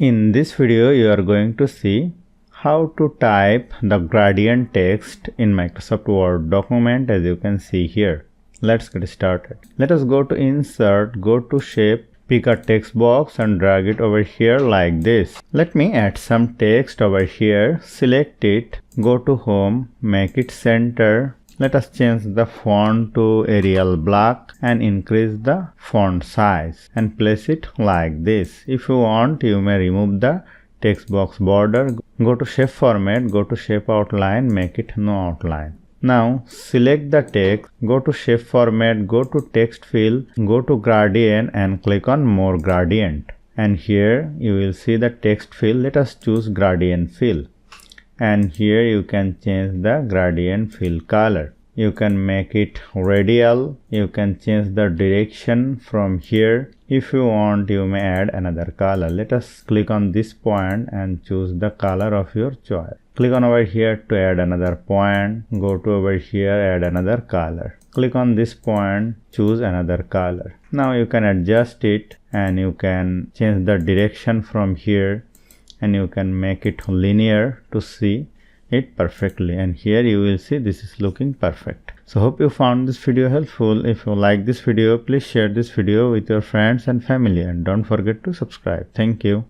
In this video, you are going to see how to type the gradient text in Microsoft Word document, as you can see here. Let's get started. Let us go to Insert, go to Shape, pick a text box and drag it over here like this. Let me add some text over here. Select it, go to Home, make it center. Let us change the font to Arial Black and increase the font size and place it like this. If you want, you may remove the text box border. Go to Shape Format, go to Shape Outline, make it no outline. Now select the text, go to Shape Format, go to Text Fill, go to Gradient and click on More Gradient. And here you will see the text fill. Let us choose Gradient Fill. And here you can change the gradient fill color. You can make it radial. You can change the direction from here. If you want, you may add another color. Let us click on this point and choose the color of your choice. Click on over here to add another point. Go to over here, add another color. Click on this point, choose another color. Now you can adjust it and you can change the direction from here. And you can make it linear to see it perfectly, and here you will see this is looking perfect. So hope you found this video helpful. If you like this video, please share this video with your friends and family and don't forget to subscribe. Thank you.